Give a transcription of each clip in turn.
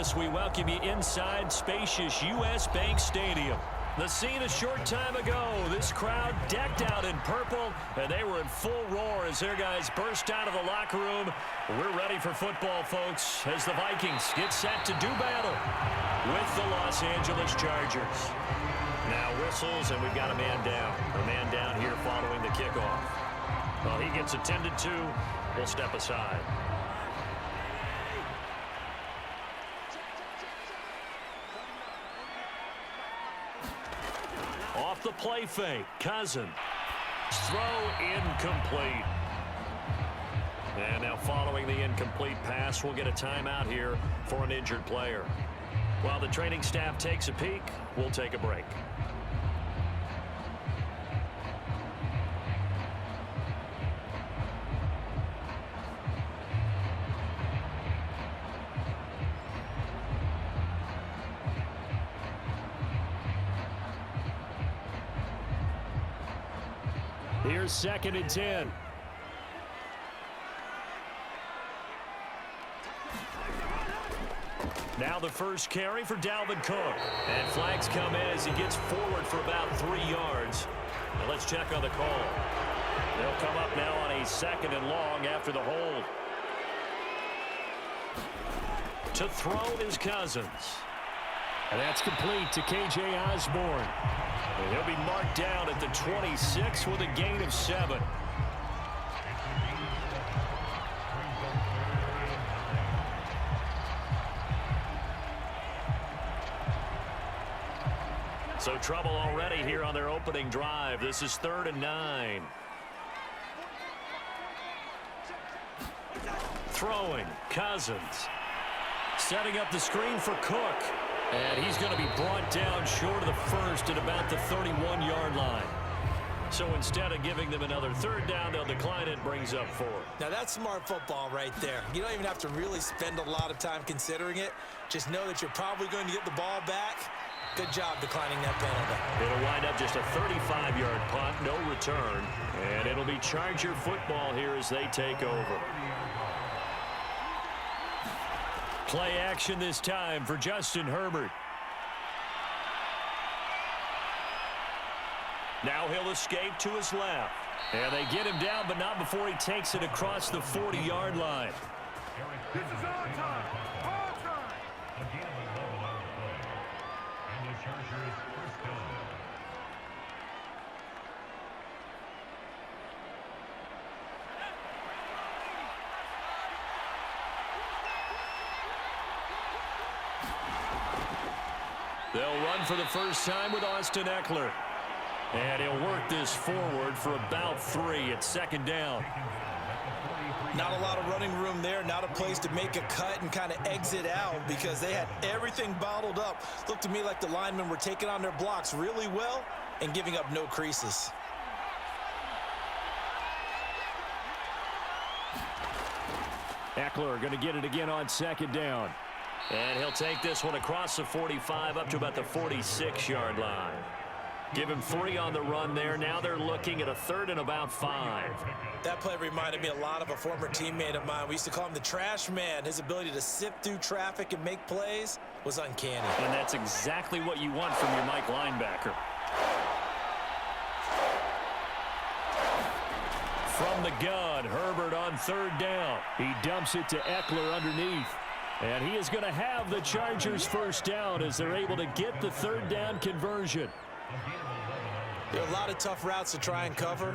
Indianapolis, we welcome you inside spacious U.S. Bank Stadium. The scene a short time ago, this crowd decked out in purple, and they were in full roar as their guys burst out of the locker room. We're ready for football, folks, as the Vikings get set to do battle with the Los Angeles Chargers. Now whistles, and we've got a man down. A man down here following the kickoff. Well, he gets attended to. We'll step aside. Off the play fake, Cousins. Throw incomplete. And now following the incomplete pass, we'll get a timeout here for an injured player. While the training staff takes a peek, we'll take a break. Here's 2nd and 10. Now the first carry for Dalvin Cook. And flags come in as he gets forward for about 3 yards. Now let's check on the call. They'll come up now on a 2nd and long after the hold. To throw is Cousins. And that's complete to K.J. Osborne. And he'll be marked down at the 26 with a gain of 7. So trouble already here on their opening drive. This is 3rd and 9. Throwing, Cousins. Setting up the screen for Cook. And he's going to be brought down short of the first at about the 31-yard line. So instead of giving them another 3rd down, they'll decline it, brings up 4. Now that's smart football right there. You don't even have to really spend a lot of time considering it. Just know that you're probably going to get the ball back. Good job declining that penalty. It'll wind up just a 35-yard punt, no return. And it'll be Charger football here as they take over. Play action this time for Justin Herbert. Now he'll escape to his left. And they get him down, but not before he takes it across the 40-yard line. This is our time. Our time. And the Chargers first down. They'll run for the first time with Austin Eckler. And he'll work this forward for about 3 at 2nd down. Not a lot of running room there. Not a place to make a cut and kind of exit out because they had everything bottled up. Looked to me like the linemen were taking on their blocks really well and giving up no creases. Eckler going to get it again on 2nd down. And he'll take this one across the 45 up to about the 46-yard line. Give him 3 on the run there. Now they're looking at a 3rd and about 5. That play reminded me a lot of a former teammate of mine. We used to call him the trash man. His ability to sift through traffic and make plays was uncanny. And that's exactly what you want from your Mike linebacker. From the gun, Herbert on 3rd down. He dumps it to Eckler underneath. And he is going to have the Chargers first down as they're able to get the 3rd down conversion. There are a lot of tough routes to try and cover.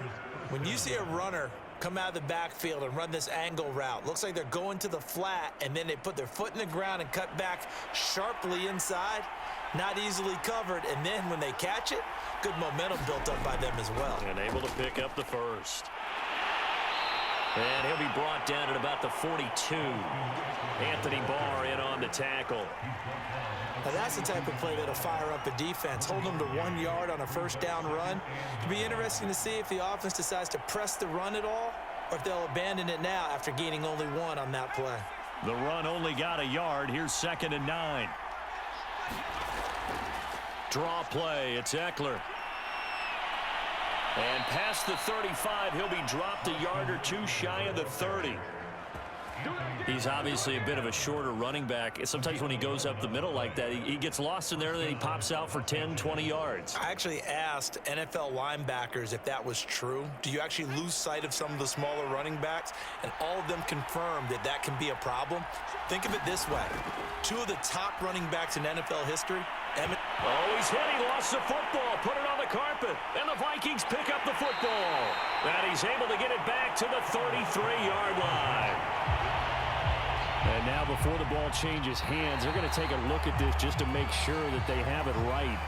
When you see a runner come out of the backfield and run this angle route, looks like they're going to the flat, and then they put their foot in the ground and cut back sharply inside, not easily covered. And then when they catch it, good momentum built up by them as well. And able to pick up the first. And he'll be brought down at about the 42. Anthony Barr in on the tackle. Now that's the type of play that'll fire up a defense. Hold them to 1 yard on a first down run. It'll be interesting to see if the offense decides to press the run at all or if they'll abandon it now after gaining only 1 on that play. The run only got a yard. Here's 2nd and 9. Draw play. It's Eckler. And past the 35, he'll be dropped a yard or 2 shy of the 30. He's obviously a bit of a shorter running back. Sometimes when he goes up the middle like that, he gets lost in there, and then he pops out for 10, 20 yards. I actually asked NFL linebackers if that was true. Do you actually lose sight of some of the smaller running backs? And all of them confirmed that that can be a problem. Think of it this way. Two of the top running backs in NFL history, Oh, he's hit. He lost the football. Put it on the carpet. And the Vikings pick up the football. And he's able to get it back to the 33-yard line. And now before the ball changes hands, they're going to take a look at this just to make sure that they have it right.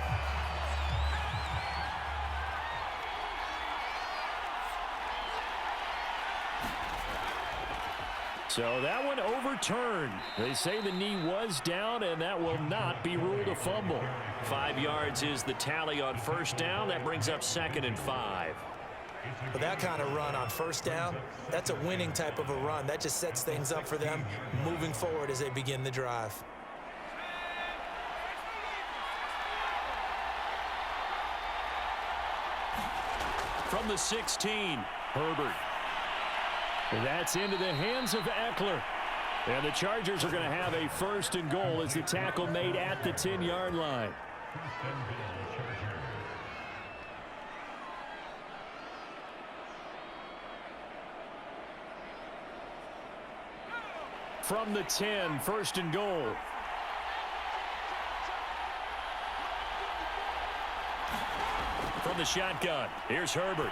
So that one overturned. They say the knee was down, and that will not be ruled a fumble. 5 yards is the tally on first down. That brings up 2nd and 5. But that kind of run on first down, that's a winning type of a run. That just sets things up for them moving forward as they begin the drive. From the 16, Herbert. That's into the hands of Eckler. And the Chargers are going to have a 1st and goal as the tackle made at the 10-yard line. From the 10, 1st and goal. From the shotgun, here's Herbert.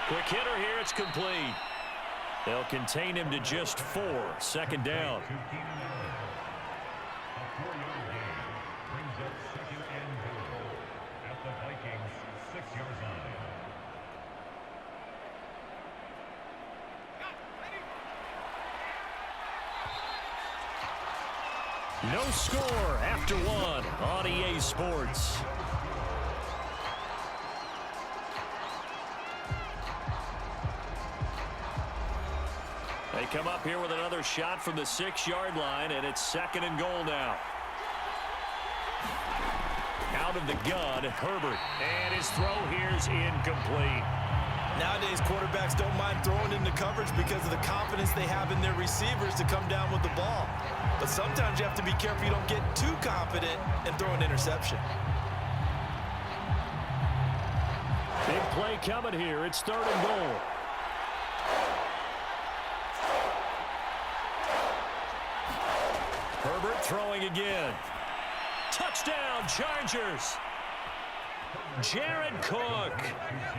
Quick hitter here, it's complete. They'll contain him to just 4. 2nd down. No score after 1 on EA Sports. They come up here with another shot from the 6-yard line, and it's 2nd and goal now. Out of the gun, Herbert, and his throw here's incomplete. Nowadays, quarterbacks don't mind throwing into coverage because of the confidence they have in their receivers to come down with the ball. But sometimes you have to be careful you don't get too confident and throw an interception. Big play coming here. It's 3rd and goal. Herbert throwing again. Touchdown, Chargers. Jared Cook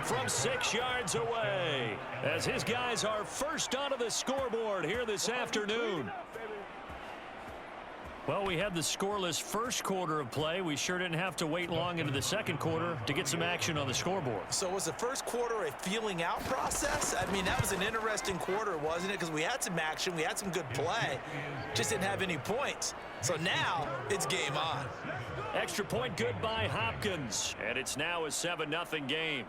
from 6 yards away as his guys are first onto the scoreboard here this afternoon. Well, we had the scoreless first quarter of play. We sure didn't have to wait long into the 2nd quarter to get some action on the scoreboard. So was the first quarter a feeling out process? I mean, that was an interesting quarter, wasn't it? Because we had some action, we had some good play, just didn't have any points. So now it's game on. Extra point good by Hopkins, and it's now a 7-0 game.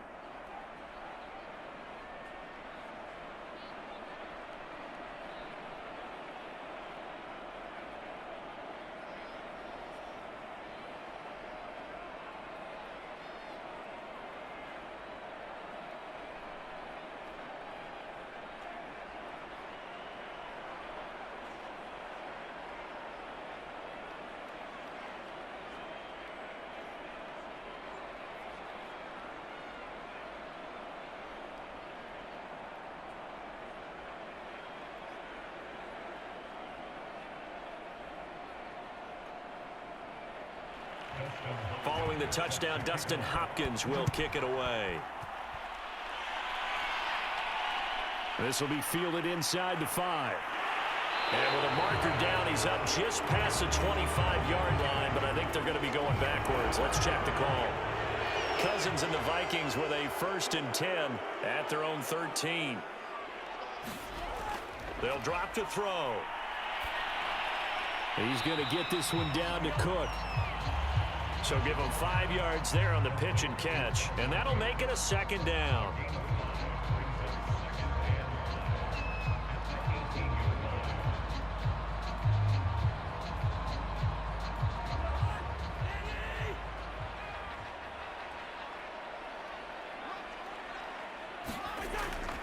Following the touchdown, Dustin Hopkins will kick it away. This will be fielded inside the 5. And with a marker down, he's up just past the 25-yard line, but I think they're going to be going backwards. Let's check the call. Cousins and the Vikings with a 1st and 10 at their own 13. They'll drop to throw. He's going to get this one down to Cook. So give him 5 yards there on the pitch and catch, and that'll make it a 2nd down.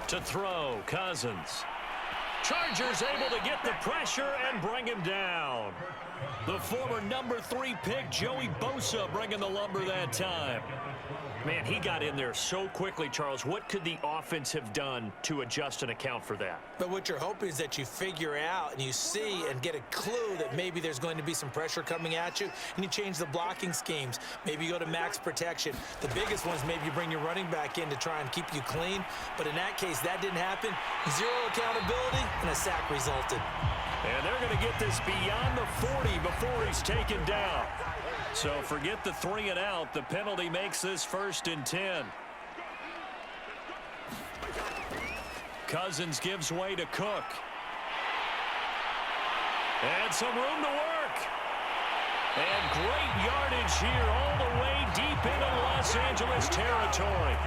To throw, Cousins. Chargers able to get the pressure and bring him down. The former #3 pick, Joey Bosa, bringing the lumber that time. Man, he got in there so quickly, Charles. What could the offense have done to adjust and account for that? But what you're hoping is that you figure out and you see and get a clue that maybe there's going to be some pressure coming at you, and you change the blocking schemes. Maybe you go to max protection. The biggest one is maybe you bring your running back in to try and keep you clean. But in that case, that didn't happen. Zero accountability, and a sack resulted. And they're going to get this beyond the 40 before he's taken down. So forget the 3 and out. The penalty makes this 1st and 10. Cousins gives way to Cook. And some room to work. And great yardage here all the way deep into Los Angeles territory.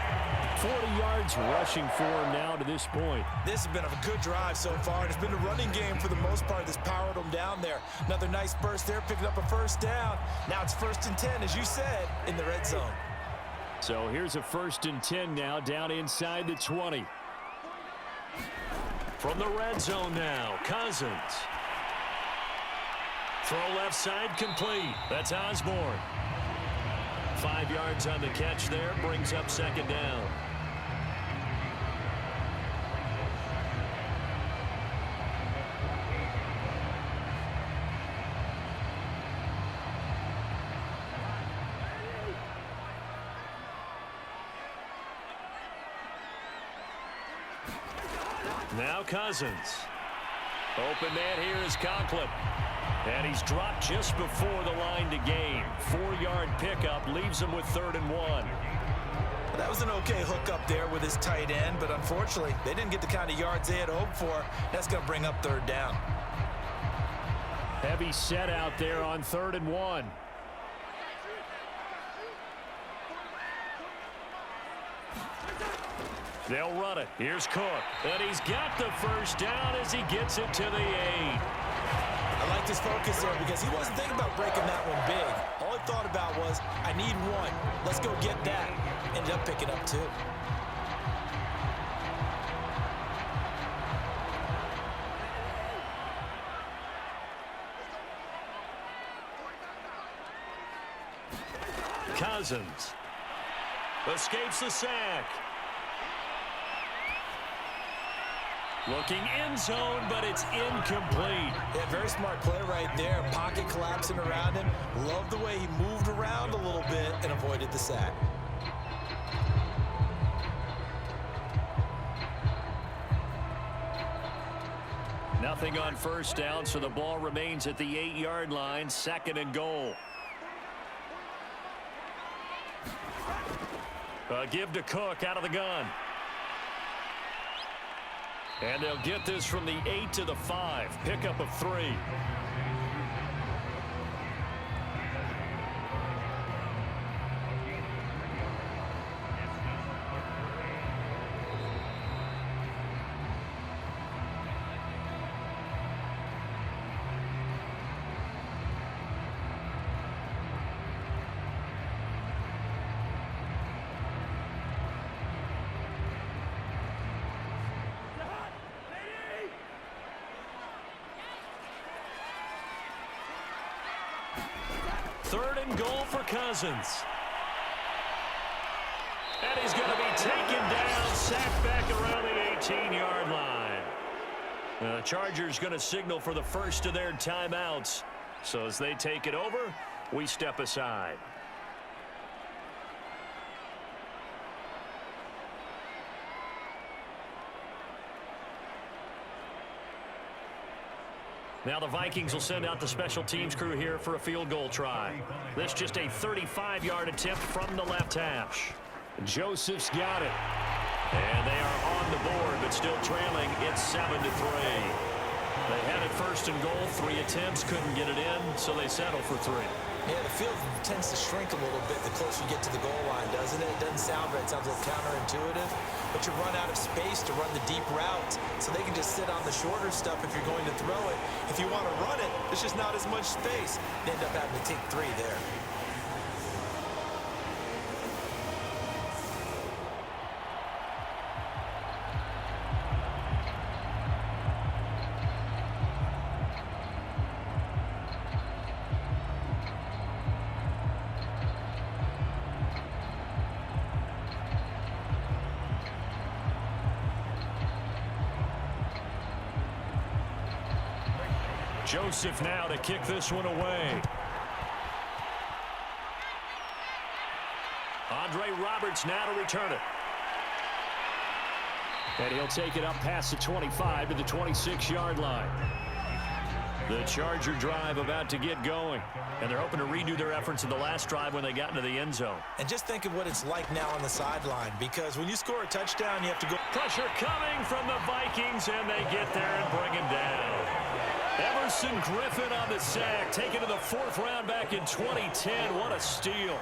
40 yards rushing for him now to this point. This has been a good drive so far. It's been a running game for the most part that's powered them down there. Another nice burst there, picking up a 1st down. Now it's 1st and 10, as you said, in the red zone. So here's a 1st and 10 now, down inside the 20. From the red zone now, Cousins. Throw left side complete. That's Osborne. 5 yards on the catch there, brings up 2nd down. Now Cousins. Open man here is Conklin. And he's dropped just before the line to gain. 4-yard pickup leaves him with 3rd and 1. That was an okay hook up there with his tight end, but unfortunately, they didn't get the kind of yards they had hoped for. That's going to bring up 3rd down. Heavy set out there on 3rd and 1. They'll run it. Here's Cook. And he's got the 1st down as he gets it to the 8. I like this focus there because he wasn't thinking about breaking that one big. All he thought about was, I need 1. Let's go get that. Ended up picking up 2. Cousins escapes the sack. Looking end zone, but it's incomplete. Yeah, very smart play right there. Pocket collapsing around him. Love the way he moved around a little bit and avoided the sack. Nothing on 1st down, so the ball remains at the 8-yard line. 2nd and goal. Give to Cook out of the gun. And they'll get this from the 8 to the 5. Pickup of 3. Third and goal for Cousins. And he's going to be taken down, sacked back around the 18-yard line. The Chargers going to signal for the first of their timeouts. So as they take it over, we step aside. Now the Vikings will send out the special teams crew here for a field goal try. This just a 35-yard attempt from the left hash. Joseph's got it. And they are on the board, but still trailing. It's 7-3. They had it 1st and goal. 3 attempts, couldn't get it in, so they settle for 3. Yeah, the field tends to shrink a little bit the closer you get to the goal line, doesn't it? It doesn't sound right. It sounds a little counterintuitive. But you run out of space to run the deep routes, so they can just sit on the shorter stuff if you're going to throw it. If you want to run it, there's just not as much space. They end up having to take 3 there. Joseph now to kick this one away. Andre Roberts now to return it. And he'll take it up past the 25 to the 26-yard line. The Charger drive about to get going. And they're hoping to redo their efforts in the last drive when they got into the end zone. And just think of what it's like now on the sideline, because when you score a touchdown, you have to go. Pressure coming from the Vikings, and they get there and bring him down. Emerson Griffin on the sack, taken to the 4th round back in 2010. What a steal.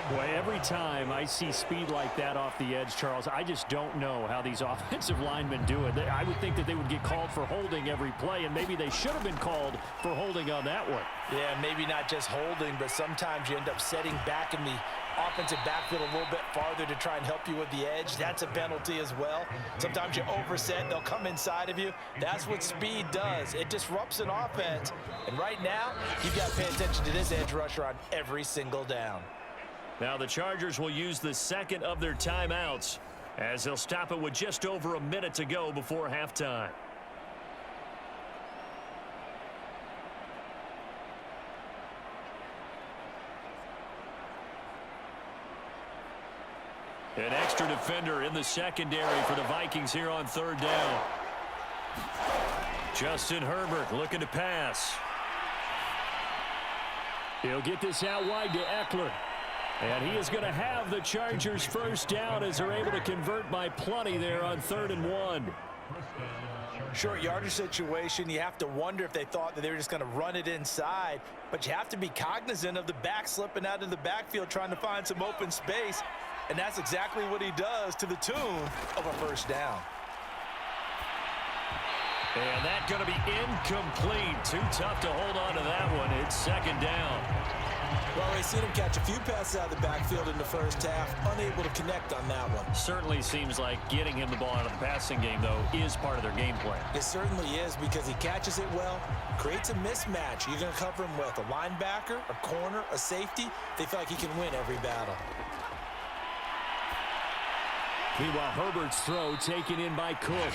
Boy, every time I see speed like that off the edge, Charles, I just don't know how these offensive linemen do it. I would think that they would get called for holding every play, and maybe they should have been called for holding on that one. Yeah, maybe not just holding, but sometimes you end up setting back in the offensive backfield a little bit farther to try and help you with the edge. That's a penalty as well. Sometimes you overset, they'll come inside of you. That's what speed does. It disrupts an offense. And right now, you've got to pay attention to this edge rusher on every single down. Now the Chargers will use the second of their timeouts as they'll stop it with just over a minute to go before halftime. An extra defender in the secondary for the Vikings here on 3rd down. Justin Herbert looking to pass. He'll get this out wide to Eckler. And he is going to have the Chargers first down as they're able to convert by plenty there on 3rd and 1. Short yardage situation, you have to wonder if they thought that they were just going to run it inside. But you have to be cognizant of the back slipping out of the backfield trying to find some open space. And that's exactly what he does to the tune of a first down. And that's going to be incomplete. Too tough to hold on to that one. It's 2nd down. Well, we've seen him catch a few passes out of the backfield in the first half, unable to connect on that one. Certainly seems like getting him the ball out of the passing game, though, is part of their game plan. It certainly is, because he catches it well, creates a mismatch. You're going to cover him with a linebacker, a corner, a safety. They feel like he can win every battle. Meanwhile, Herbert's throw taken in by Cook.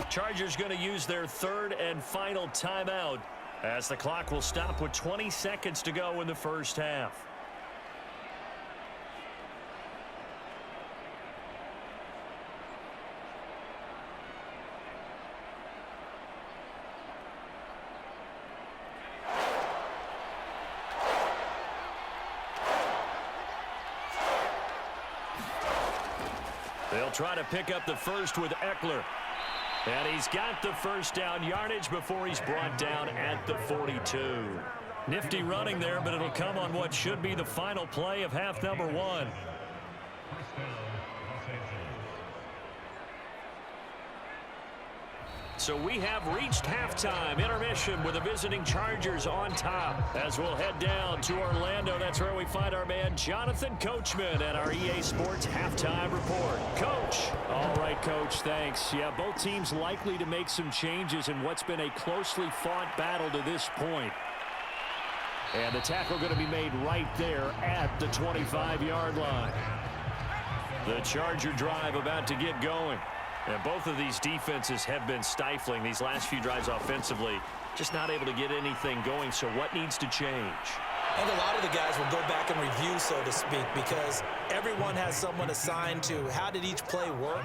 Chargers going to use their 3rd and final timeout as the clock will stop with 20 seconds to go in the first half. They'll try to pick up the first with Eckler. And he's got the first down yardage before he's brought down at the 42. Nifty running there, but it'll come on what should be the final play of half number 1. So we have reached halftime. Intermission with the visiting Chargers on top. As we'll head down to Orlando, that's where we find our man Jonathan Coachman at our EA Sports Halftime Report. Coach. All right, Coach, thanks. Yeah, both teams likely to make some changes in what's been a closely fought battle to this point. And the tackle going to be made right there at the 25-yard line. The Charger drive about to get going. And both of these defenses have been stifling these last few drives offensively. Just not able to get anything going, so what needs to change? And a lot of the guys will go back and review, so to speak, because everyone has someone assigned to how did each play work.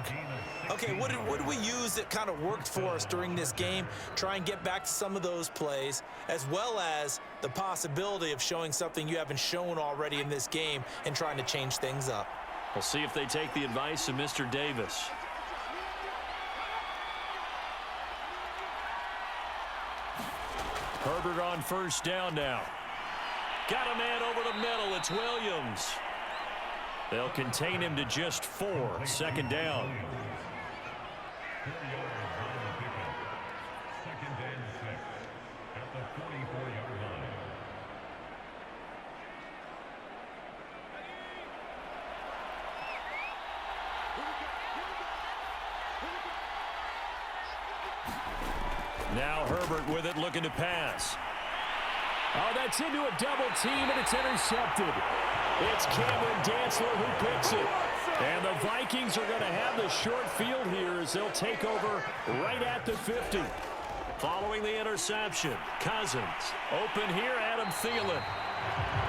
Okay, what did we use that kind of worked for us during this game? Try and get back to some of those plays, as well as the possibility of showing something you haven't shown already in this game and trying to change things up. We'll see if they take the advice of Mr. Davis. Herbert on first down now. Got a man over the middle. It's Williams. They'll contain him to just 4. 2nd down. Now Herbert with it, looking to pass. Oh, that's into a double team, and it's intercepted. It's Cameron Dantzler who picks it. And the Vikings are going to have the short field here as they'll take over right at the 50. Following the interception, Cousins. Open here, Adam Thielen.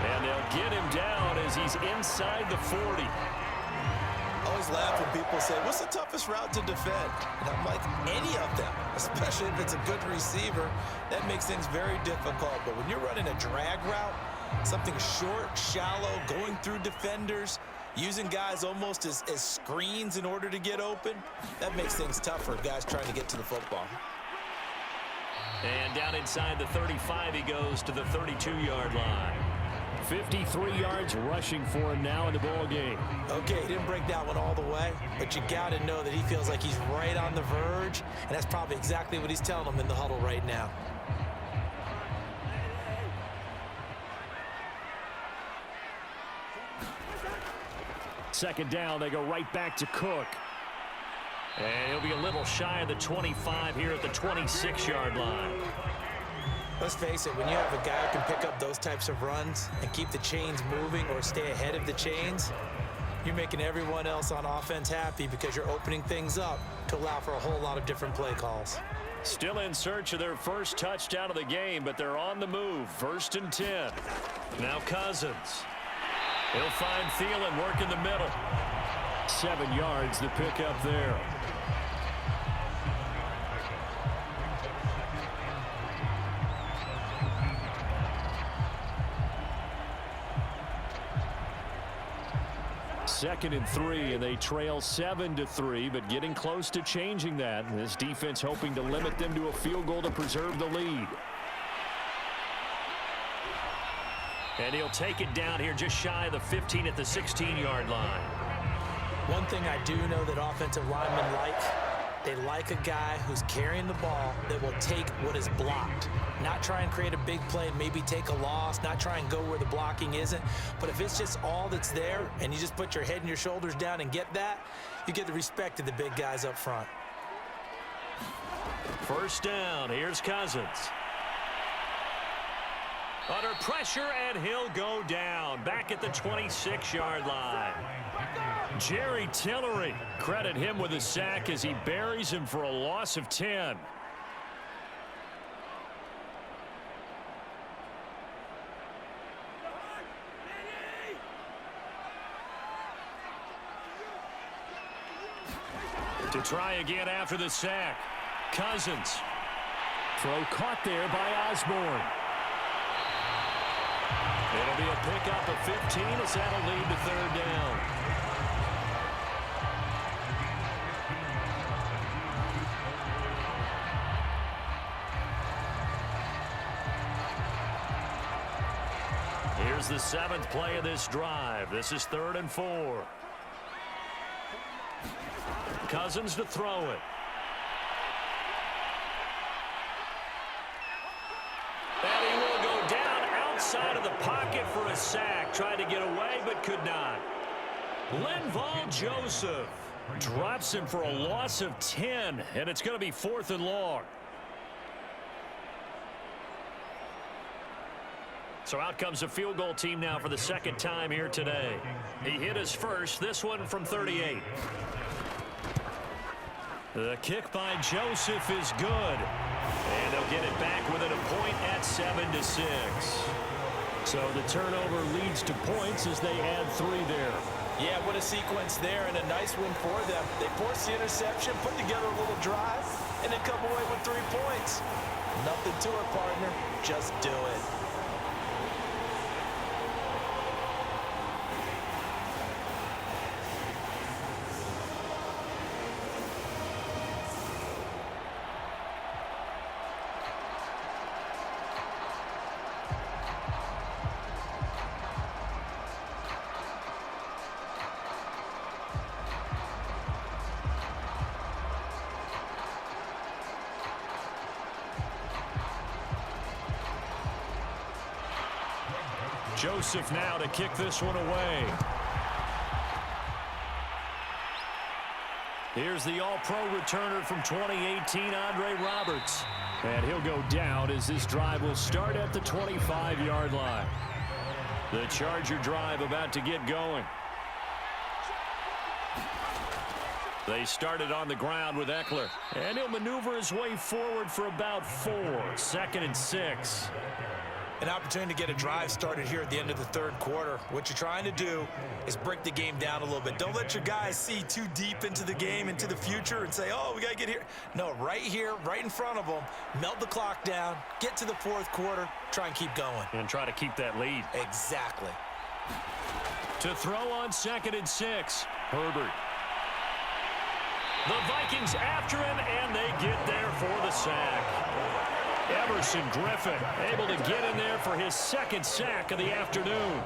And they'll get him down as he's inside the 40. I always laugh when people say, what's the toughest route to defend? And I'm like, any of them, especially if it's a good receiver. That makes things very difficult. But when you're running a drag route, something short, shallow, going through defenders, using guys almost as screens in order to get open, that makes things tough for guys trying to get to the football. And down inside the 35, he goes to the 32-yard line. 53 yards rushing for him now in the ball game. Okay, he didn't break that one all the way, but you got to know that he feels like he's right on the verge, and that's probably exactly what he's telling them in the huddle right now. Second down, they go right back to Cook. And he'll be a little shy of the 25 here at the 26-yard line. Let's face it, when you have a guy who can pick up those types of runs and keep the chains moving or stay ahead of the chains, you're making everyone else on offense happy because you're opening things up to allow for a whole lot of different play calls. Still in search of their first touchdown of the game, but they're on the move. 1st and 10. Now Cousins. He'll find Thielen working the middle. 7 yards the pickup there. Second and 3, and they trail 7-3, but getting close to changing that. And this defense hoping to limit them to a field goal to preserve the lead. And he'll take it down here just shy of the 15 at the 16-yard line. One thing I do know that offensive linemen like, they like a guy who's carrying the ball that will take what is blocked. Not try and create a big play and maybe take a loss, not try and go where the blocking isn't. But if it's just all that's there and you just put your head and your shoulders down and get that, you get the respect of the big guys up front. 1st down, here's Cousins. Under pressure, and he'll go down. Back at the 26-yard line. Jerry Tillery, credit him with a sack as he buries him for a loss of 10. To try again after the sack. Cousins. Throw caught there by Osborne. It'll be a pickup of 15 as that'll lead to 3rd down. Here's the 7th play of this drive. This is 3rd and 4. Cousins to throw it. And he will go down outside of the pocket for a sack. Tried to get away, but could not. Linval Joseph drops him for a loss of 10, and it's going to be 4th and long. So out comes the field goal team now for the 2nd time here today. He hit his first, this one from 38. The kick by Joseph is good. And they'll get it back within a point at 7-6. So the turnover leads to points as they add 3 there. Yeah, what a sequence there and a nice win for them. They forced the interception, put together a little drive, and then come away with 3 points. Nothing to it, partner. Just do it. Joseph now to kick this one away. Here's the all-pro returner from 2018, Andre Roberts. And he'll go down as this drive will start at the 25-yard line. The Charger drive about to get going. They started on the ground with Eckler. And he'll maneuver his way forward for about 4. 2nd and 6. An opportunity to get a drive started here at the end of the third quarter. What you're trying to do is break the game down a little bit. Don't let your guys see too deep into the game, into the future, and say, oh, we got to get here. No, right here, right in front of them, melt the clock down, get to the fourth quarter, try and keep going. And try to keep that lead. Exactly. To throw on 2nd and 6. Herbert. The Vikings after him, and they get there for the sack. Everson Griffin able to get in there for his 2nd sack of the afternoon.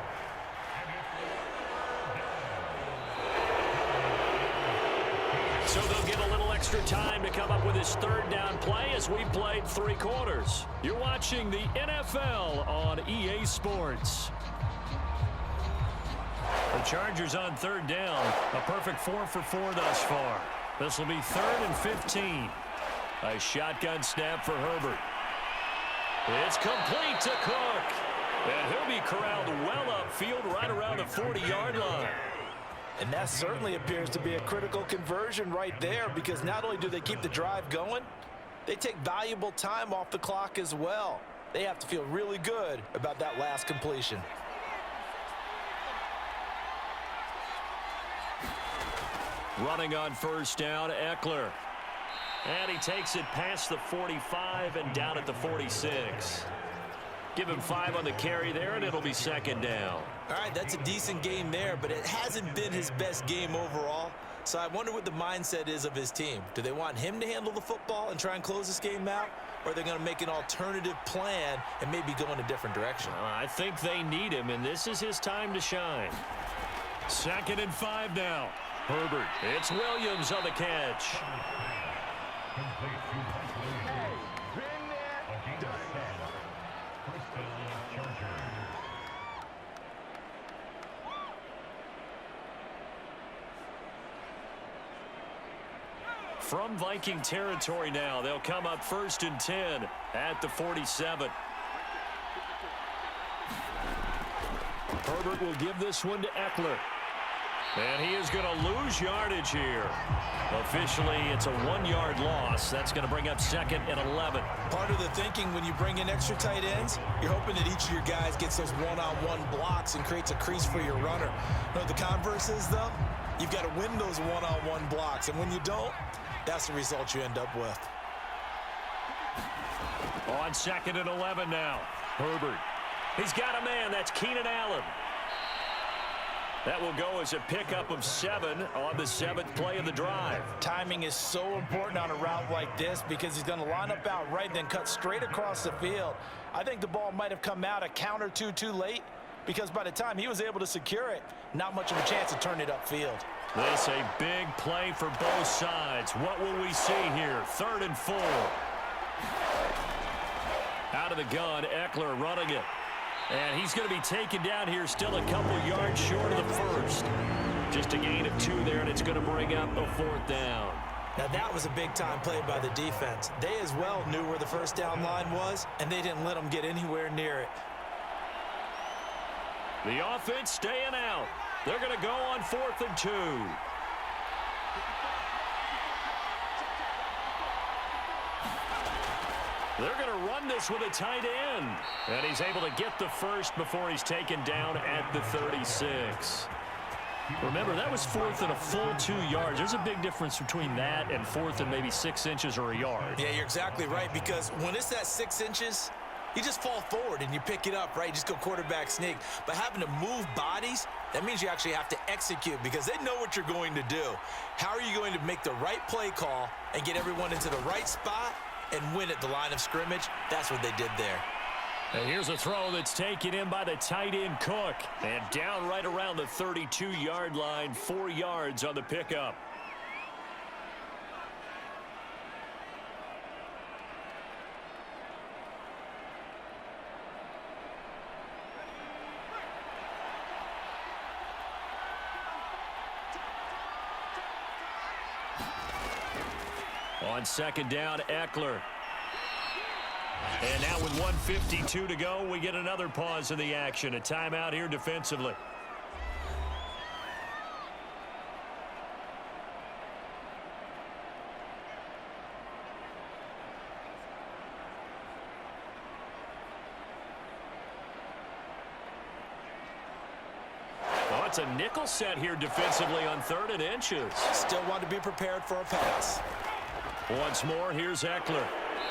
So they'll get a little extra time to come up with his 3rd down play as we played 3 quarters. You're watching the NFL on EA Sports. The Chargers on 3rd down. A perfect 4 for 4 thus far. This will be 3rd and 15. A shotgun snap for Herbert. It's complete to Cook. And he'll be corralled well upfield right around the 40-yard line. And that certainly appears to be a critical conversion right there, because not only do they keep the drive going, they take valuable time off the clock as well. They have to feel really good about that last completion. Running on 1st down, Eckler. And he takes it past the 45 and down at the 46. Give him 5 on the carry there, and it'll be 2nd down. All right, that's a decent game there, but it hasn't been his best game overall. So I wonder what the mindset is of his team. Do they want him to handle the football and try and close this game out? Or are they going to make an alternative plan and maybe go in a different direction? I think they need him, and this is his time to shine. 2nd and 5 now. Herbert. It's Williams on the catch. From Viking territory now, they'll come up 1st and 10 at the 47. Herbert will give this one to Eckler. And he is going to lose yardage here. Officially, it's a 1-yard loss. That's going to bring up 2nd and 11. Part of the thinking when you bring in extra tight ends, you're hoping that each of your guys gets those one-on-one blocks and creates a crease for your runner. You know what the converse is, though? You've got to win those one-on-one blocks. And when you don't, that's the result you end up with. On 2nd and 11 now. Herbert. He's got a man. That's Keenan Allen. That will go as a pickup of 7 on the 7th play of the drive. Timing is so important on a route like this because he's going to line up out right, then cut straight across the field. I think the ball might have come out a count or two too late, because by the time he was able to secure it, not much of a chance to turn it upfield. This a big play for both sides. What will we see here? 3rd and 4. Out of the gun, Eckler running it. And he's going to be taken down here, still a couple yards short of the 1st. Just a gain of 2 there, and it's going to bring up a 4th down. Now that was a big-time play by the defense. They as well knew where the 1st down line was, and they didn't let them get anywhere near it. The offense staying out. They're going to go on 4th and 2. They're going to run this with a tight end. And he's able to get the 1st before he's taken down at the 36. Remember, that was 4th and a full 2 yards. There's a big difference between that and 4th and maybe 6 inches or a yard. Yeah, you're exactly right, because when it's that 6 inches, you just fall forward and you pick it up, right? You just go quarterback sneak. But having to move bodies, that means you actually have to execute, because they know what you're going to do. How are you going to make the right play call and get everyone into the right spot and win at the line of scrimmage? That's what they did there. And here's a throw that's taken in by the tight end Cook. And down right around the 32-yard line, 4 yards on the pickup. On 2nd down, Eckler. And now with 1:52 to go, we get another pause in the action. A timeout here defensively. It's a nickel set here defensively on 3rd and inches. Still want to be prepared for a pass. Once more, here's Eckler.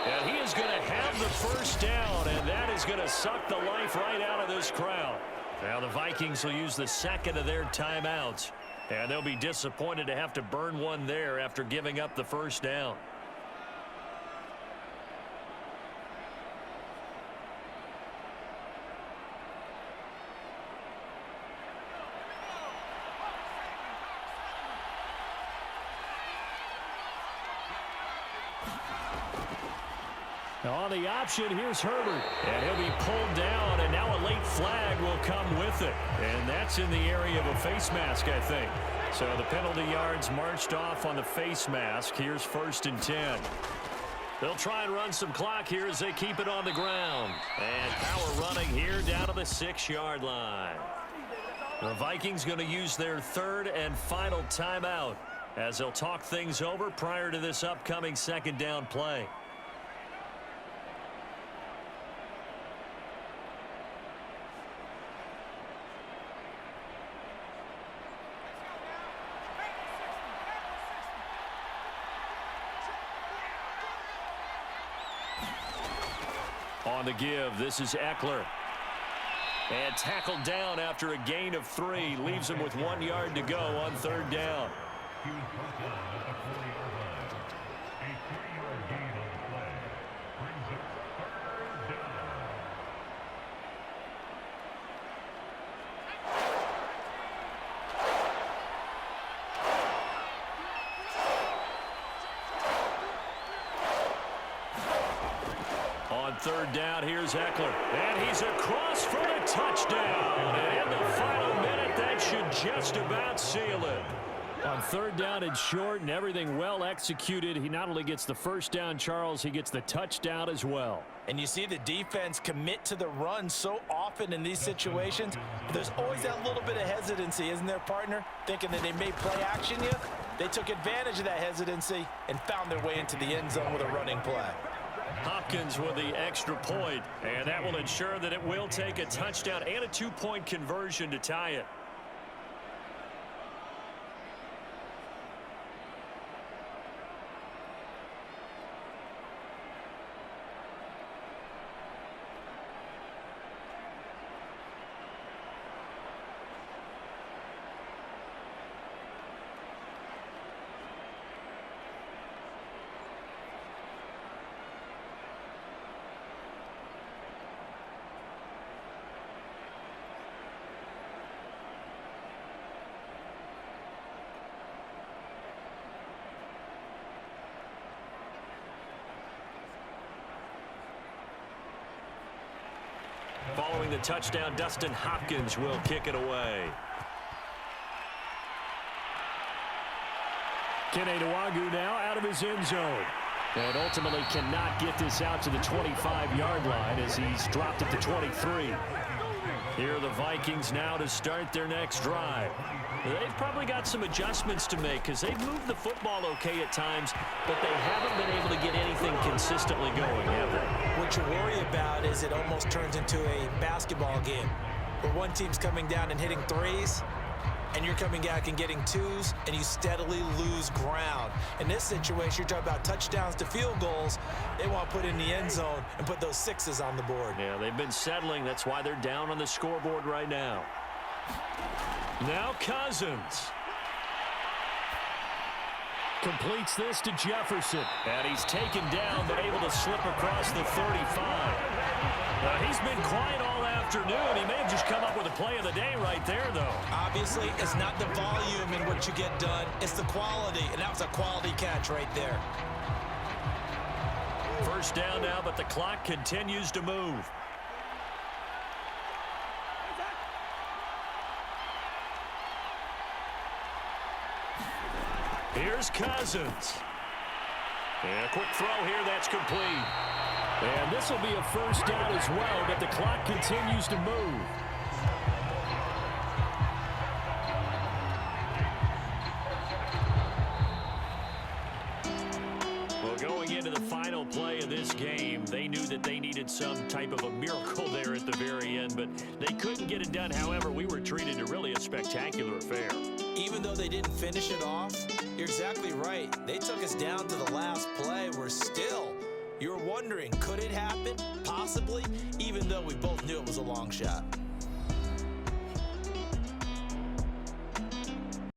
And he is going to have the first down, and that is going to suck the life right out of this crowd. Now the Vikings will use the second of their timeouts, and they'll be disappointed to have to burn one there after giving up the first down. On the option, here's Herbert. And he'll be pulled down, and now a late flag will come with it. And that's in the area of a face mask, I think. So the penalty yards marched off on the face mask. Here's 1st and 10. They'll try and run some clock here as they keep it on the ground. And power running here down to the 6-yard line. The Vikings going to use their 3rd and final timeout as they'll talk things over prior to this upcoming 2nd down play. On the give, this is Eckler. And tackled down after a gain of 3. Leaves him with 1 yard to go on 3rd down. On 3rd down, here's Eckler. And he's across for the touchdown. And in the final minute, that should just about seal it. On 3rd down and short and everything well executed, he not only gets the first down, Charles, he gets the touchdown as well. And you see the defense commit to the run so often in these situations. There's always that little bit of hesitancy, isn't there, partner? Thinking that they may play action you. They took advantage of that hesitancy and found their way into the end zone with a running play. Hopkins with the extra point, and that will ensure that it will take a touchdown and a 2-point conversion to tie it. Following the touchdown, Dustin Hopkins will kick it away. Kene Nwagu now out of his end zone. And ultimately cannot get this out to the 25-yard line as he's dropped it to 23. Here are the Vikings now to start their next drive. They've probably got some adjustments to make because they've moved the football okay at times, but they haven't been able to get anything consistently going, have they? What you worry about is it almost turns into a basketball game where one team's coming down and hitting threes, and you're coming back and getting twos, and you steadily lose ground. In this situation, you're talking about touchdowns to field goals. They want to put in the end zone and put those sixes on the board. Yeah, they've been settling. That's why they're down on the scoreboard right now. Now Cousins. Completes this to Jefferson. And he's taken down, but able to slip across the 35. He's been quiet all afternoon. He may have just come up with a play of the day right there, though. Obviously, it's not the volume in what you get done. It's the quality, and that was a quality catch right there. First down now, but the clock continues to move. Here's Cousins. And a quick throw here, that's complete. And this will be a first down as well, but the clock continues to move. Well, going into the final play of this game, they knew that they needed some type of a miracle there at the very end, but they couldn't get it done. However, we were treated to really a spectacular affair. Even though they didn't finish it off, you're exactly right. They took us down to the last play. You're wondering, could it happen? Possibly, even though we both knew it was a long shot.